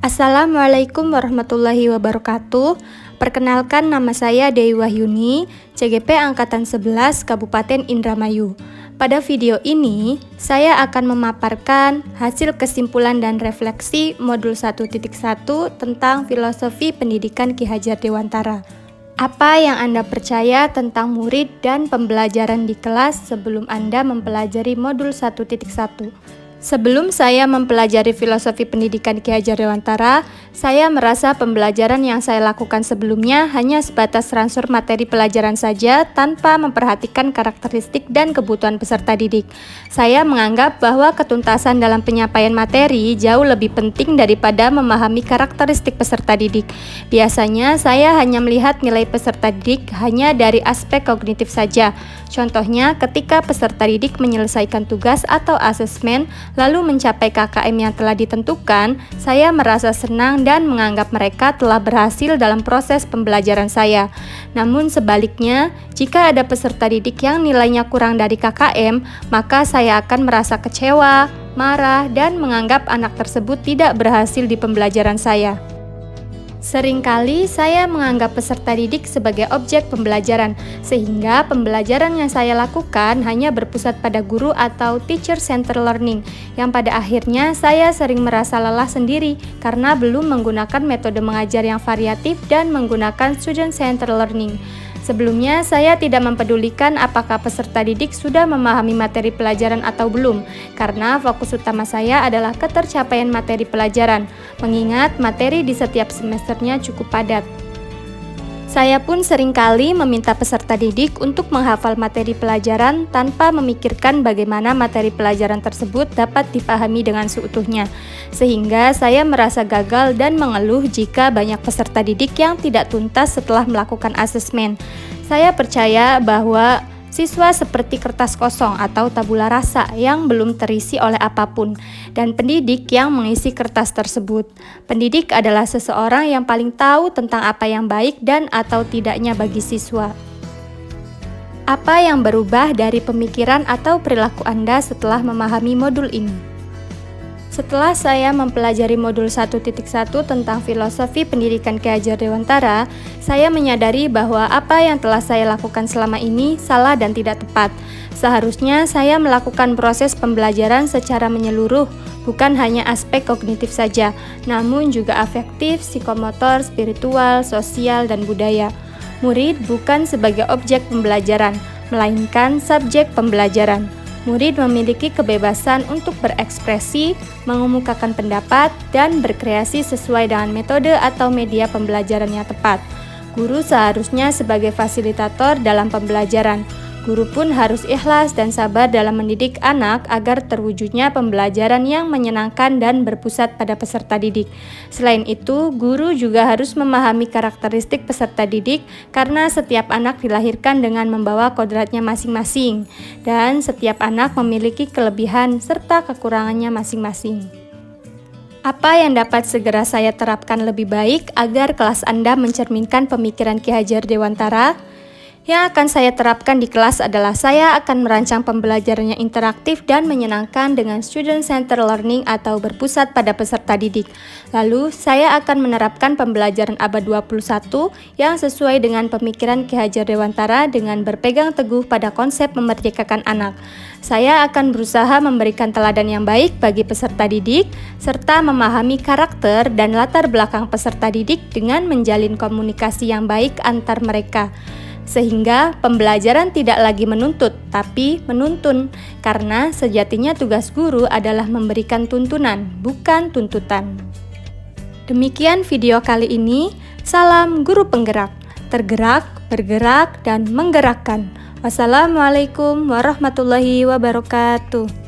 Assalamualaikum warahmatullahi wabarakatuh. Perkenalkan, nama saya Dewi Wahyuni, CGP Angkatan 11 Kabupaten Indramayu. Pada video ini, saya akan memaparkan hasil kesimpulan dan refleksi modul 1.1 tentang filosofi pendidikan Ki Hajar Dewantara. Apa yang Anda percaya tentang murid dan pembelajaran di kelas sebelum Anda mempelajari modul 1.1? Sebelum saya mempelajari filosofi pendidikan Ki Hajar Dewantara, saya merasa pembelajaran yang saya lakukan sebelumnya hanya sebatas transfer materi pelajaran saja tanpa memperhatikan karakteristik dan kebutuhan peserta didik. Saya menganggap bahwa ketuntasan dalam penyampaian materi jauh lebih penting daripada memahami karakteristik peserta didik. Biasanya saya hanya melihat nilai peserta didik hanya dari aspek kognitif saja. Contohnya, ketika peserta didik menyelesaikan tugas atau asesmen lalu mencapai KKM yang telah ditentukan, saya merasa senang dan menganggap mereka telah berhasil dalam proses pembelajaran saya. Namun sebaliknya, jika ada peserta didik yang nilainya kurang dari KKM, maka saya akan merasa kecewa, marah, dan menganggap anak tersebut tidak berhasil di pembelajaran saya. Seringkali saya menganggap peserta didik sebagai objek pembelajaran, sehingga pembelajaran yang saya lakukan hanya berpusat pada guru atau teacher-centered learning, yang pada akhirnya saya sering merasa lelah sendiri karena belum menggunakan metode mengajar yang variatif dan menggunakan student-centered learning. Sebelumnya, saya tidak mempedulikan apakah peserta didik sudah memahami materi pelajaran atau belum, karena fokus utama saya adalah ketercapaian materi pelajaran, mengingat materi di setiap semesternya cukup padat. Saya pun seringkali meminta peserta didik untuk menghafal materi pelajaran tanpa memikirkan bagaimana materi pelajaran tersebut dapat dipahami dengan seutuhnya, sehingga saya merasa gagal dan mengeluh jika banyak peserta didik yang tidak tuntas setelah melakukan asesmen. Saya percaya bahwa siswa seperti kertas kosong atau tabula rasa yang belum terisi oleh apapun, dan pendidik yang mengisi kertas tersebut. Pendidik adalah seseorang yang paling tahu tentang apa yang baik dan atau tidaknya bagi siswa. Apa yang berubah dari pemikiran atau perilaku Anda setelah memahami modul ini? Setelah saya mempelajari modul 1.1 tentang filosofi pendidikan Ki Hajar Dewantara, saya menyadari bahwa apa yang telah saya lakukan selama ini salah dan tidak tepat. Seharusnya saya melakukan proses pembelajaran secara menyeluruh, bukan hanya aspek kognitif saja, namun juga afektif, psikomotor, spiritual, sosial, dan budaya. Murid bukan sebagai objek pembelajaran, melainkan subjek pembelajaran. Murid memiliki kebebasan untuk berekspresi, mengemukakan pendapat, dan berkreasi sesuai dengan metode atau media pembelajaran yang tepat. Guru seharusnya sebagai fasilitator dalam pembelajaran. Guru pun harus ikhlas dan sabar dalam mendidik anak agar terwujudnya pembelajaran yang menyenangkan dan berpusat pada peserta didik. Selain itu, guru juga harus memahami karakteristik peserta didik karena setiap anak dilahirkan dengan membawa kodratnya masing-masing, dan setiap anak memiliki kelebihan serta kekurangannya masing-masing. Apa yang dapat segera saya terapkan lebih baik agar kelas Anda mencerminkan pemikiran Ki Hajar Dewantara? Yang akan saya terapkan di kelas adalah saya akan merancang pembelajaran yang interaktif dan menyenangkan dengan student-centered learning atau berpusat pada peserta didik. Lalu, saya akan menerapkan pembelajaran abad 21 yang sesuai dengan pemikiran Ki Hajar Dewantara dengan berpegang teguh pada konsep memerdekakan anak. Saya akan berusaha memberikan teladan yang baik bagi peserta didik, serta memahami karakter dan latar belakang peserta didik dengan menjalin komunikasi yang baik antar mereka. Sehingga pembelajaran tidak lagi menuntut, tapi menuntun, karena sejatinya tugas guru adalah memberikan tuntunan, bukan tuntutan. Demikian video kali ini, salam guru penggerak, tergerak, bergerak, dan menggerakkan. Wassalamualaikum warahmatullahi wabarakatuh.